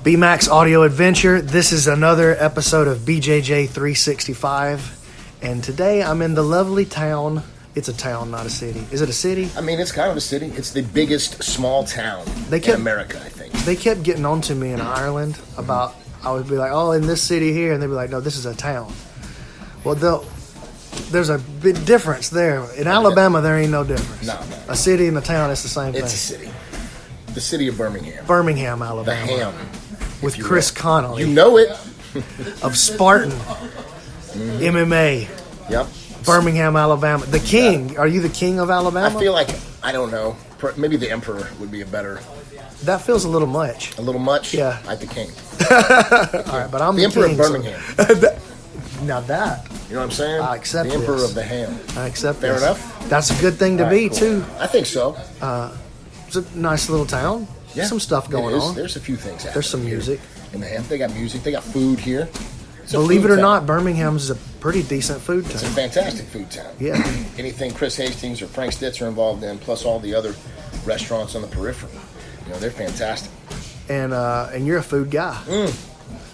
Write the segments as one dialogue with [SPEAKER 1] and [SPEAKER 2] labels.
[SPEAKER 1] B-Max Audio Adventure. This is another episode of BJJ365, and today I'm in the lovely town. It's a town, not a city. Is it a city?
[SPEAKER 2] I mean, it's kind of a city. It's the biggest small town in America, I think.
[SPEAKER 1] They kept getting on to me in Ireland about, I would be like, oh, in this city here, and they'd be like, no, this is a town. Well, there's a big difference there. In Alabama, there ain't no difference.
[SPEAKER 2] No.
[SPEAKER 1] A city and a town, it's the same thing.
[SPEAKER 2] It's a city. The city of Birmingham.
[SPEAKER 1] Birmingham, Alabama.
[SPEAKER 2] The ham.
[SPEAKER 1] With Chris Conolley.
[SPEAKER 2] You know it.
[SPEAKER 1] Of Spartan. MMA.
[SPEAKER 2] Yep.
[SPEAKER 1] Birmingham, Alabama. The king. Yeah. Are you the king of Alabama?
[SPEAKER 2] I feel like, I don't know. Maybe the emperor would be a better.
[SPEAKER 1] That feels a little much.
[SPEAKER 2] A little much?
[SPEAKER 1] Yeah.
[SPEAKER 2] Like the king.
[SPEAKER 1] All right, but I'm
[SPEAKER 2] the emperor of Birmingham.
[SPEAKER 1] Now that.
[SPEAKER 2] You know what I'm saying?
[SPEAKER 1] I accept
[SPEAKER 2] the emperor
[SPEAKER 1] this.
[SPEAKER 2] of the ham.
[SPEAKER 1] I accept
[SPEAKER 2] Fair
[SPEAKER 1] this.
[SPEAKER 2] enough?
[SPEAKER 1] That's a good thing to be,
[SPEAKER 2] cool.
[SPEAKER 1] too.
[SPEAKER 2] I think so.
[SPEAKER 1] It's a nice little town.
[SPEAKER 2] Yeah.
[SPEAKER 1] Some stuff going on.
[SPEAKER 2] There's a few things happening.
[SPEAKER 1] There's some music.
[SPEAKER 2] In the ham. They got music. They got food here.
[SPEAKER 1] Believe it or not, Birmingham's a pretty decent food town.
[SPEAKER 2] It's a fantastic food town.
[SPEAKER 1] Yeah.
[SPEAKER 2] Anything Chris Hastings or Frank Stitz are involved in, plus all the other restaurants on the periphery. You know, they're fantastic.
[SPEAKER 1] And you're a food guy.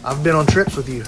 [SPEAKER 1] I've been on trips with you.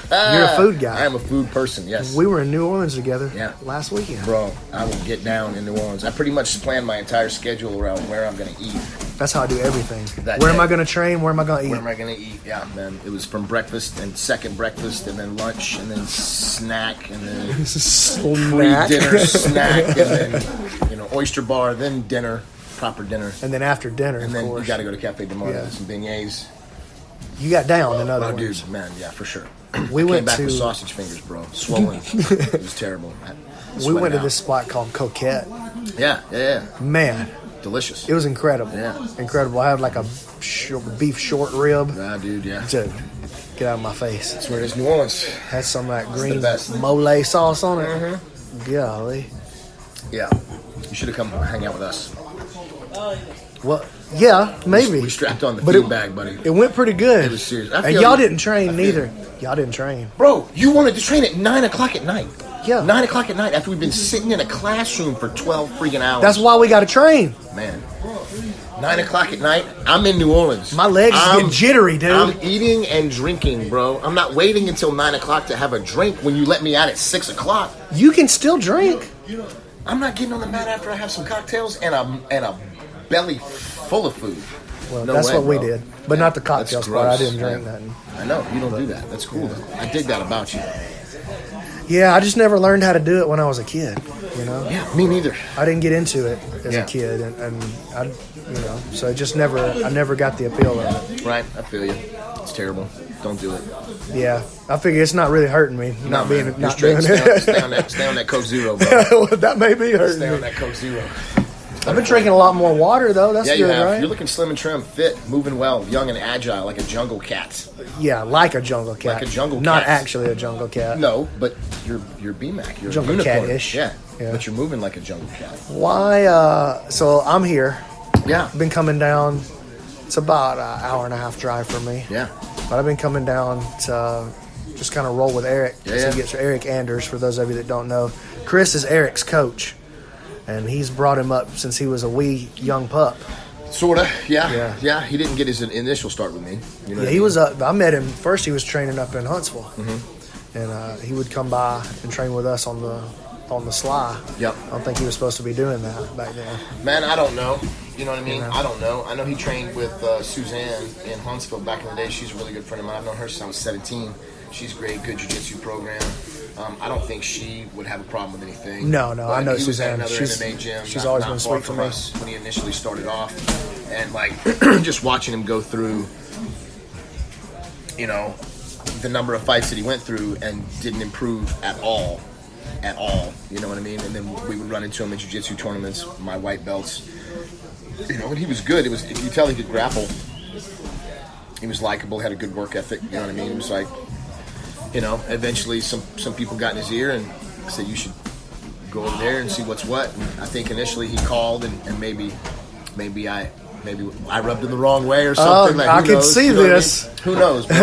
[SPEAKER 1] You're a food guy.
[SPEAKER 2] I am a food person, yes.
[SPEAKER 1] We were in New Orleans together last weekend.
[SPEAKER 2] Bro, I will get down in New Orleans. I pretty much plan my entire schedule around where I'm going to eat.
[SPEAKER 1] That's how I do everything. Where am I going to train? Where am I going to eat?
[SPEAKER 2] Where am I going to eat? Yeah, man. It was from breakfast and second breakfast and then lunch and then snack and then pre-dinner snack and then, oyster bar, then dinner, proper dinner.
[SPEAKER 1] And then after dinner,
[SPEAKER 2] and then
[SPEAKER 1] of course.
[SPEAKER 2] You got to go to Cafe de Marte, some beignets.
[SPEAKER 1] You got down, in other words.
[SPEAKER 2] Dude, man, yeah, for sure.
[SPEAKER 1] We
[SPEAKER 2] came back with sausage fingers, bro. Swollen. It was terrible.
[SPEAKER 1] We went to this spot called Coquette.
[SPEAKER 2] Yeah.
[SPEAKER 1] Man.
[SPEAKER 2] Delicious.
[SPEAKER 1] It was incredible.
[SPEAKER 2] Yeah.
[SPEAKER 1] Incredible. I had like a beef short rib.
[SPEAKER 2] Yeah, dude, yeah.
[SPEAKER 1] Dude, get out of my face.
[SPEAKER 2] That's where it is, New Orleans.
[SPEAKER 1] Had some of that green mole sauce on it.
[SPEAKER 2] Mm-hmm.
[SPEAKER 1] Golly.
[SPEAKER 2] Yeah. You should have come hang out with us.
[SPEAKER 1] Well, yeah, maybe.
[SPEAKER 2] We strapped on the feed bag, buddy.
[SPEAKER 1] It went pretty good.
[SPEAKER 2] It was serious.
[SPEAKER 1] And y'all didn't train neither. Y'all didn't train.
[SPEAKER 2] Bro, you wanted to train at 9 o'clock at night.
[SPEAKER 1] Yeah.
[SPEAKER 2] 9 o'clock at night after we've been sitting in a classroom for 12 freaking hours.
[SPEAKER 1] That's why we got to train.
[SPEAKER 2] Man. 9 o'clock at night, I'm in New Orleans.
[SPEAKER 1] My legs get jittery, dude.
[SPEAKER 2] I'm eating and drinking, bro. I'm not waiting until 9 o'clock to have a drink when you let me out at 6 o'clock.
[SPEAKER 1] You can still drink.
[SPEAKER 2] I'm not getting on the mat after I have some cocktails and a belly full of food.
[SPEAKER 1] Well, that's what we did. But not the cocktails part. I didn't drink nothing.
[SPEAKER 2] I know. You don't do that. That's cool, though. I dig that about you.
[SPEAKER 1] Yeah, I just never learned how to do it when I was a kid,
[SPEAKER 2] Yeah, me neither.
[SPEAKER 1] I didn't get into it as a kid, and I, so it just I never got the appeal of it.
[SPEAKER 2] Right, I feel you. It's terrible. Don't do it.
[SPEAKER 1] Yeah, I figure it's not really hurting me not doing it.
[SPEAKER 2] Stay on that Coke Zero, bro.
[SPEAKER 1] That may be hurting me.
[SPEAKER 2] Stay on that Coke Zero.
[SPEAKER 1] I've been drinking a lot more water, though. That's
[SPEAKER 2] you
[SPEAKER 1] good,
[SPEAKER 2] have.
[SPEAKER 1] right?
[SPEAKER 2] You're looking slim and trim, fit, moving well, young and agile, like a jungle cat.
[SPEAKER 1] Yeah, like a jungle cat.
[SPEAKER 2] Like a jungle cat.
[SPEAKER 1] Not actually a jungle cat.
[SPEAKER 2] No, but you're B-Mac. You're
[SPEAKER 1] jungle
[SPEAKER 2] a unicorn.
[SPEAKER 1] cat-ish.
[SPEAKER 2] Yeah, but you're moving like a jungle cat.
[SPEAKER 1] Why? So I'm here.
[SPEAKER 2] Yeah.
[SPEAKER 1] Been coming down. It's about an hour and a half drive for me.
[SPEAKER 2] Yeah.
[SPEAKER 1] But I've been coming down to just kind of roll with Eric.
[SPEAKER 2] Yeah.
[SPEAKER 1] He gets Eric Anders, for those of you that don't know. Chris is Eric's coach. And he's brought him up since he was a wee young pup.
[SPEAKER 2] Sorta, yeah. He didn't get his initial start with me.
[SPEAKER 1] He was. I met him first. He was training up in Huntsville, and he would come by and train with us on the sly.
[SPEAKER 2] Yep.
[SPEAKER 1] I don't think he was supposed to be doing that back then.
[SPEAKER 2] Man, I don't know. You know what I mean? I don't know. I know he trained with Suzanne in Huntsville back in the day. She's a really good friend of mine. I've known her since I was 17. She's great, good jiu-jitsu program. I don't think she would have a problem with anything.
[SPEAKER 1] No, I know Suzanne.
[SPEAKER 2] He was at another MMA gym.
[SPEAKER 1] She's always been sweet
[SPEAKER 2] from
[SPEAKER 1] for me.
[SPEAKER 2] us when he initially started off, and just watching him go through, the number of fights that he went through and didn't improve at all. You know what I mean? And then we would run into him in jiu-jitsu tournaments, my white belts. And he was good. You could tell he could grapple. He was likable, had a good work ethic. You know what I mean? It was like. Eventually some people got in his ear and said, you should go over there and see what's what. And I think initially he called and maybe I rubbed him the wrong way or something.
[SPEAKER 1] I can see this.
[SPEAKER 2] Who knows, bro?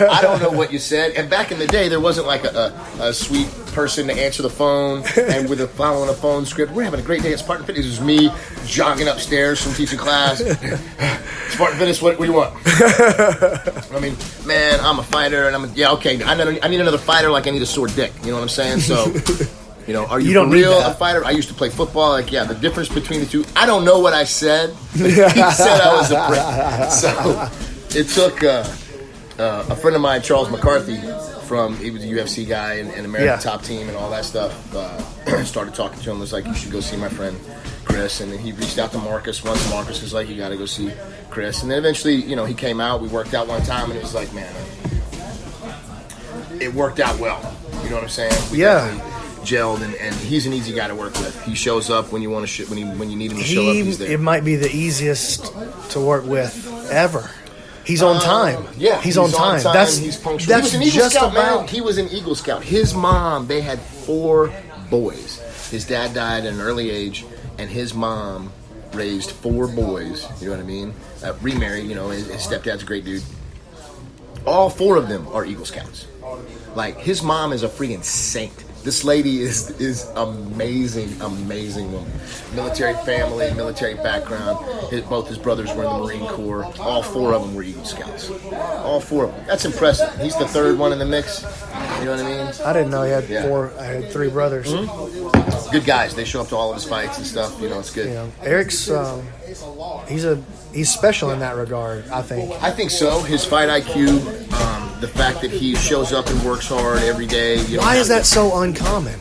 [SPEAKER 2] I don't know what you said. And back in the day, there wasn't like a sweet person to answer the phone, and with following a phone script. We're having a great day at Spartan Fitness. It was me jogging upstairs from teaching class. Spartan Fitness, what do you want? I mean, man, I'm a fighter, and okay. I need another fighter like I need a sore dick. You know what I'm saying? So. You know, are you for real a fighter? I used to play football. Like, yeah, the difference between the two. I don't know what I said. He said I was a prick. So it took a friend of mine, Charles McCarthy, he was a UFC guy and American Top Team and all that stuff. Started talking to him. Was like, you should go see my friend Chris. And then he reached out to Marcus once. Marcus was like, you got to go see Chris. And then eventually, you know, he came out. We worked out one time, and it was like, man, it worked out well. You know what I'm saying? We gelled, and he's an easy guy to work with. He shows up when you want to when you need him to show up. He's there.
[SPEAKER 1] It might be the easiest to work with ever. He's on time.
[SPEAKER 2] Yeah,
[SPEAKER 1] he's on time.
[SPEAKER 2] He's punctual. He was an Eagle Scout, man. He was an Eagle Scout. His mom, they had 4 boys. His dad died at an early age, and his mom raised 4 boys. You know what I mean? Remarried. You know, his stepdad's a great dude. All 4 of them are Eagle Scouts. Like, his mom is a freaking saint. This lady is amazing woman. Military family, military background. Both his brothers were in the Marine Corps. All 4 of them were Eagle Scouts. All 4 of them. That's impressive. He's the 3rd one in the mix. You know what I mean?
[SPEAKER 1] I didn't know he had 4. I had 3 brothers.
[SPEAKER 2] Mm-hmm. Good guys. They show up to all of his fights and stuff. You know, it's good.
[SPEAKER 1] You know, Eric's he's special in that regard, I think.
[SPEAKER 2] I think so. His fight IQ, the fact that he shows up and works hard every day.
[SPEAKER 1] Why is that so uncommon?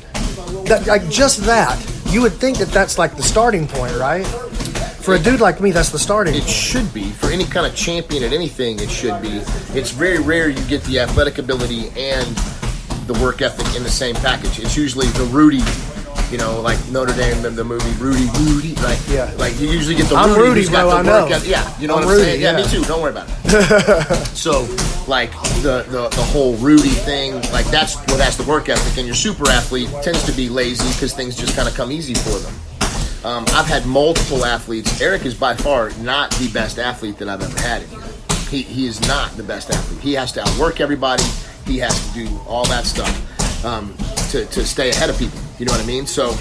[SPEAKER 1] Just that. You would think that that's like the starting point, right? For a dude like me, that's the starting point.
[SPEAKER 2] It should be. For any kind of champion at anything, it should be. It's very rare you get the athletic ability and the work ethic in the same package. It's usually the Rudy, you know, like Notre Dame, the movie Rudy, right?
[SPEAKER 1] Yeah.
[SPEAKER 2] Like you usually get the
[SPEAKER 1] I'm
[SPEAKER 2] Rudy who's
[SPEAKER 1] bro,
[SPEAKER 2] got the
[SPEAKER 1] I
[SPEAKER 2] work
[SPEAKER 1] know.
[SPEAKER 2] ethic. Yeah, you know
[SPEAKER 1] I'm
[SPEAKER 2] what I'm
[SPEAKER 1] Rudy,
[SPEAKER 2] saying? Yeah, me too. Don't worry about it. So, like the whole Rudy thing, like that's the work ethic, and your super athlete tends to be lazy because things just kind of come easy for them. I've had multiple athletes. Eric is by far not the best athlete that I've ever had in here. He is not the best athlete. He has to outwork everybody. He has to do all that stuff to stay ahead of people. You know what I mean? So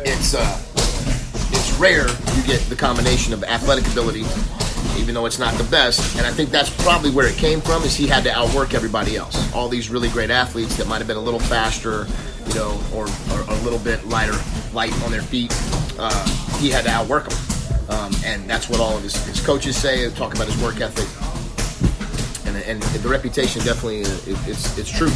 [SPEAKER 2] it's rare you get the combination of athletic ability, even though it's not the best. And I think that's probably where it came from, is he had to outwork everybody else. All these really great athletes that might have been a little faster, you know, or a little bit light on their feet, he had to outwork them. And that's what all of his coaches say, talk about his work ethic. And the reputation definitely, it's true.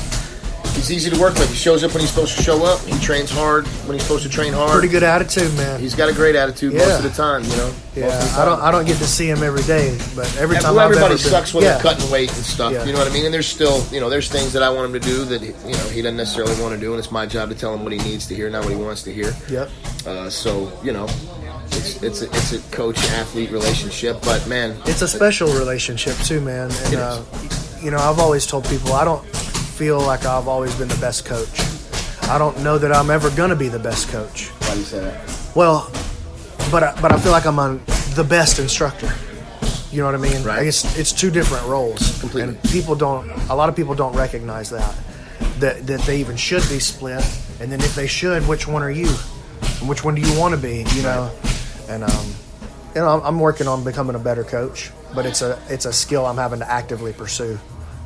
[SPEAKER 2] He's easy to work with. He shows up when he's supposed to show up. He trains hard when he's supposed to train hard.
[SPEAKER 1] Pretty good attitude, man.
[SPEAKER 2] He's got a great attitude most of the time, you know.
[SPEAKER 1] Yeah, I don't get to see him every day, but
[SPEAKER 2] everybody sucks when they're cutting weight and stuff.
[SPEAKER 1] Yeah.
[SPEAKER 2] You know what I mean? And there's still, you know, the's things that I want him to do that he doesn't necessarily want to do, and it's my job to tell him what he needs to hear, not what he wants to hear.
[SPEAKER 1] Yep.
[SPEAKER 2] So you know, it's a coach-athlete relationship, but man,
[SPEAKER 1] it's a special relationship too, man. And you know, I've always told people I don't feel like I've always been the best coach. I don't know that I'm ever gonna be the best coach.
[SPEAKER 2] Why do you say that?
[SPEAKER 1] Well, but I feel like I'm the best instructor. You know what I mean?
[SPEAKER 2] Right.
[SPEAKER 1] I guess it's 2 different roles.
[SPEAKER 2] Completely.
[SPEAKER 1] And a lot of people don't recognize that they even should be split. And then if they should, which one are you? And which one do you want to be? You know, and you know, I'm working on becoming a better coach, but it's a skill I'm having to actively pursue.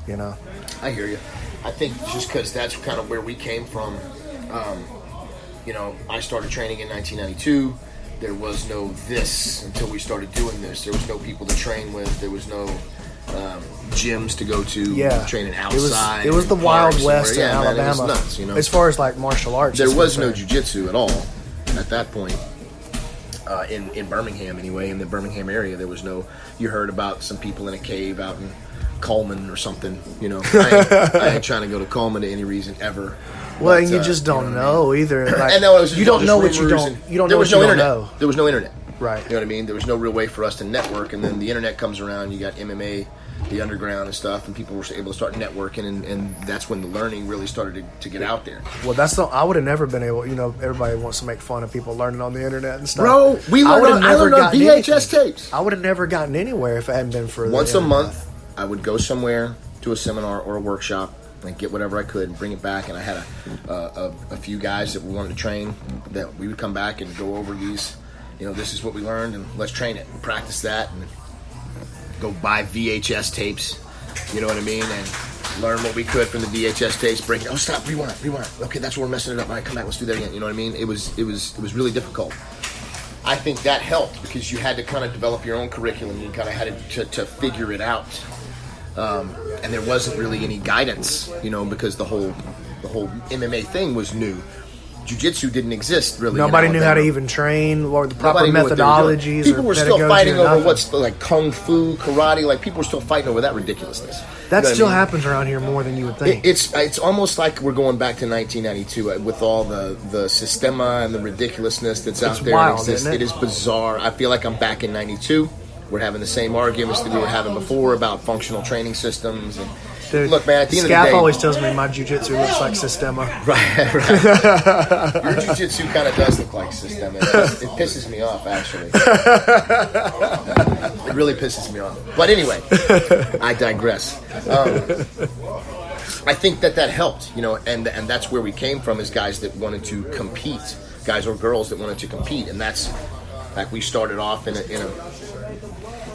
[SPEAKER 1] You know.
[SPEAKER 2] I hear you. I think just because that's kind of where we came from. You know, I started training in 1992. There was no this until we started doing this. There was no people to train with. There was no gyms to go to. Training outside.
[SPEAKER 1] It was the Wild West in Alabama.
[SPEAKER 2] Man, it was nuts, you know?
[SPEAKER 1] As far as like martial arts,
[SPEAKER 2] there was no jiu-jitsu at all at that point. In Birmingham, anyway, in the Birmingham area, there was no. You heard about some people in a cave out in Coleman or something, you know. I ain't trying to go to Coleman to any reason ever.
[SPEAKER 1] Well, and you just don't know either. Like,
[SPEAKER 2] and no,
[SPEAKER 1] you don't know what you don't. You don't know what you don't know.
[SPEAKER 2] There was no internet.
[SPEAKER 1] Right.
[SPEAKER 2] You know what I mean? There was no real way for us to network, and then the internet comes around. You got MMA, the underground and stuff, and people were able to start networking, and that's when the learning really started to get out there.
[SPEAKER 1] Well, I would have never been able. You know, everybody wants to make fun of people learning on the internet and stuff.
[SPEAKER 2] Bro, I learned on VHS tapes.
[SPEAKER 1] I would have never gotten anywhere if it hadn't been for
[SPEAKER 2] once a month. I would go somewhere to a seminar or a workshop, and get whatever I could and bring it back. And I had a few guys that we wanted to train that we would come back and go over these. This is what we learned, and let's train it and practice that, and go buy VHS tapes. You know what I mean? And learn what we could from the VHS tapes. Break it. Oh, stop! Rewind. Okay, that's where we're messing it up. All right, come back. Let's do that again. You know what I mean? It was really difficult. I think that helped because you had to kind of develop your own curriculum. You kind of had to figure it out, and there wasn't really any guidance. Because the whole MMA thing was new. Jiu-jitsu didn't exist really.
[SPEAKER 1] Nobody knew how to even train or the proper methodologies.
[SPEAKER 2] People were still fighting over what's like kung fu, karate. Like people were still fighting over that ridiculousness.
[SPEAKER 1] That still happens around here more than you would think.
[SPEAKER 2] It's almost like we're going back to 1992 with all the systema and the ridiculousness that's out there.
[SPEAKER 1] Wild, isn't it?
[SPEAKER 2] It is bizarre. I feel like I'm back in 92. We're having the same arguments that we were having before about functional training systems. And
[SPEAKER 1] dude,
[SPEAKER 2] look, man, at the end of the day,
[SPEAKER 1] Scaff always tells me my jiu-jitsu looks like Systema.
[SPEAKER 2] Right. Your jiu-jitsu kind of does look like Systema. It pisses me off, actually. It really pisses me off. But anyway, I digress. I think that helped, and that's where we came from, as guys that wanted to compete, guys or girls that wanted to compete, and that's like we started off in a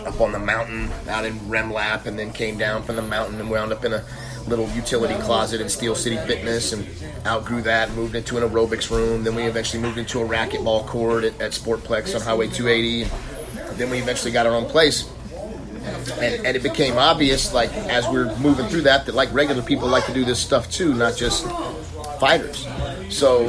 [SPEAKER 2] up on the mountain out in Remlap, and then came down from the mountain and wound up in a little utility closet in Steel City Fitness, and outgrew that, moved into an aerobics room. Then we eventually moved into a racquetball court at Sportplex on Highway 280. And then we eventually got our own place. And it became obvious, like, as we were moving through that like regular people like to do this stuff too, not just fighters. So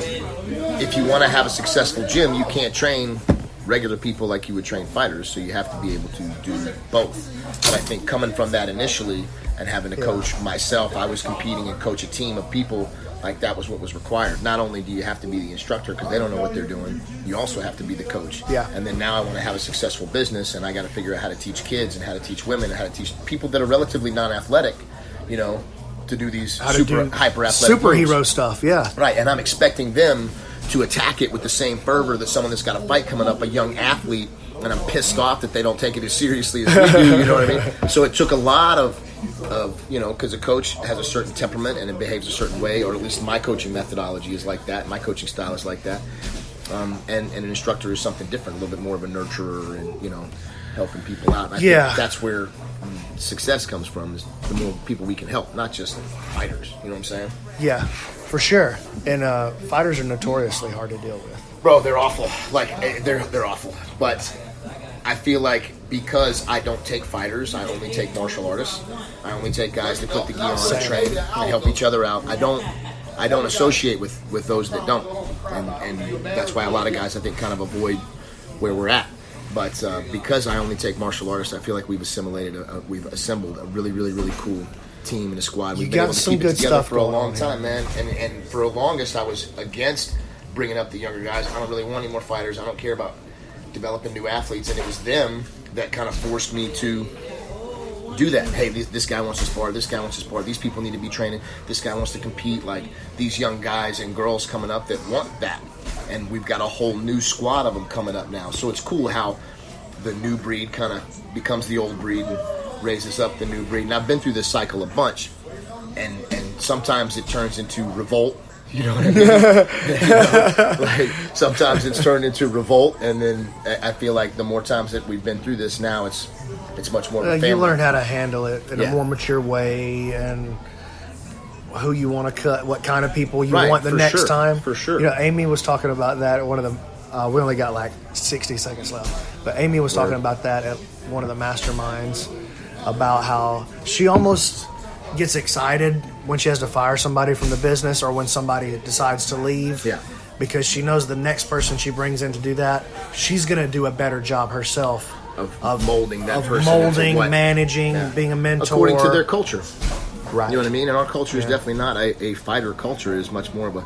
[SPEAKER 2] if you want to have a successful gym, you can't train regular people like you would train fighters, so you have to be able to do both. But I think coming from that initially and having to coach myself, I was competing and coach a team of people, like that was what was required. Not only do you have to be the instructor because they don't know what they're doing, you also have to be the coach.
[SPEAKER 1] Yeah.
[SPEAKER 2] And then now I want to have a successful business, and I got to figure out how to teach kids and how to teach women and how to teach people that are relatively non-athletic, to do these hyper-athletic
[SPEAKER 1] superhero
[SPEAKER 2] moves.
[SPEAKER 1] stuff. Yeah.
[SPEAKER 2] Right, and I'm expecting them to attack it with the same fervor that someone that's got a fight coming up, a young athlete, and I'm pissed off that they don't take it as seriously as we do, you know what I mean? So it took a lot of because a coach has a certain temperament and it behaves a certain way, or at least my coaching methodology is like that, my coaching style is like that, and an instructor is something different, a little bit more of a nurturer and, helping people out. And I think that's where success comes from, is the more people we can help, not just fighters, you know what I'm saying?
[SPEAKER 1] Yeah. For sure, and fighters are notoriously hard to deal with.
[SPEAKER 2] Bro, they're awful. Like they're awful. But I feel like because I don't take fighters, I only take martial artists. I only take guys that put the gi on and train and help each other out. I don't associate with those that don't, and that's why a lot of guys I think kind of avoid where we're at. But because I only take martial artists, I feel like we've assembled a really, really, really cool team and a squad. We've been able to keep it together for a long time, man. And for the longest, I was against bringing up the younger guys. I don't really want any more fighters. I don't care about developing new athletes. And it was them that kind of forced me to do that. Hey, this guy wants to spar. This guy wants to spar. These people need to be training. This guy wants to compete. Like these young guys and girls coming up that want that. And we've got a whole new squad of them coming up now. So it's cool how the new breed kind of becomes the old breed and raises up the new breed. And I've been through this cycle a bunch, and sometimes it turns into revolt. You know what I mean? Like sometimes it's turned into revolt, and then I feel like the more times that we've been through this now, it's much more of a family.
[SPEAKER 1] You learn how to handle it in a more mature way, and who you want to cut, what kind of people you want the next time.
[SPEAKER 2] For sure.
[SPEAKER 1] Amy was talking about that at one of the. We only got like 60 seconds left, but Amy was talking about that at one of the masterminds, about how she almost gets excited when she has to fire somebody from the business or when somebody decides to leave.
[SPEAKER 2] Yeah.
[SPEAKER 1] Because she knows the next person she brings in to do that, she's going to do a better job herself
[SPEAKER 2] of molding that person.
[SPEAKER 1] Molding, managing, being a mentor.
[SPEAKER 2] According to their culture.
[SPEAKER 1] Right.
[SPEAKER 2] You know what I mean? And our culture is definitely not a fighter culture. It is much more of a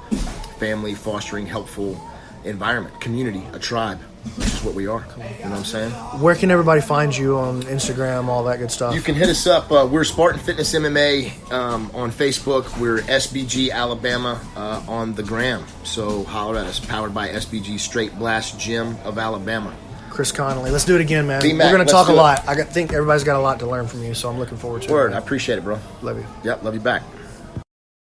[SPEAKER 2] family, fostering, helpful environment, community, a tribe, which is what we are. You know what I'm saying?
[SPEAKER 1] Where can everybody find you on Instagram, all that good stuff?
[SPEAKER 2] You can hit us up. We're Spartan Fitness MMA on Facebook. We're SBG Alabama on the gram. So holler at us. Powered by SBG Straight Blast Gym of Alabama.
[SPEAKER 1] Chris Conolley. Let's do it again, man.
[SPEAKER 2] B-Mac,
[SPEAKER 1] we're going to talk a
[SPEAKER 2] do it.
[SPEAKER 1] lot. I think everybody's got a lot to learn from you, so I'm looking forward to it.
[SPEAKER 2] Word. I appreciate it, bro.
[SPEAKER 1] Love you.
[SPEAKER 2] Yep. Love you back.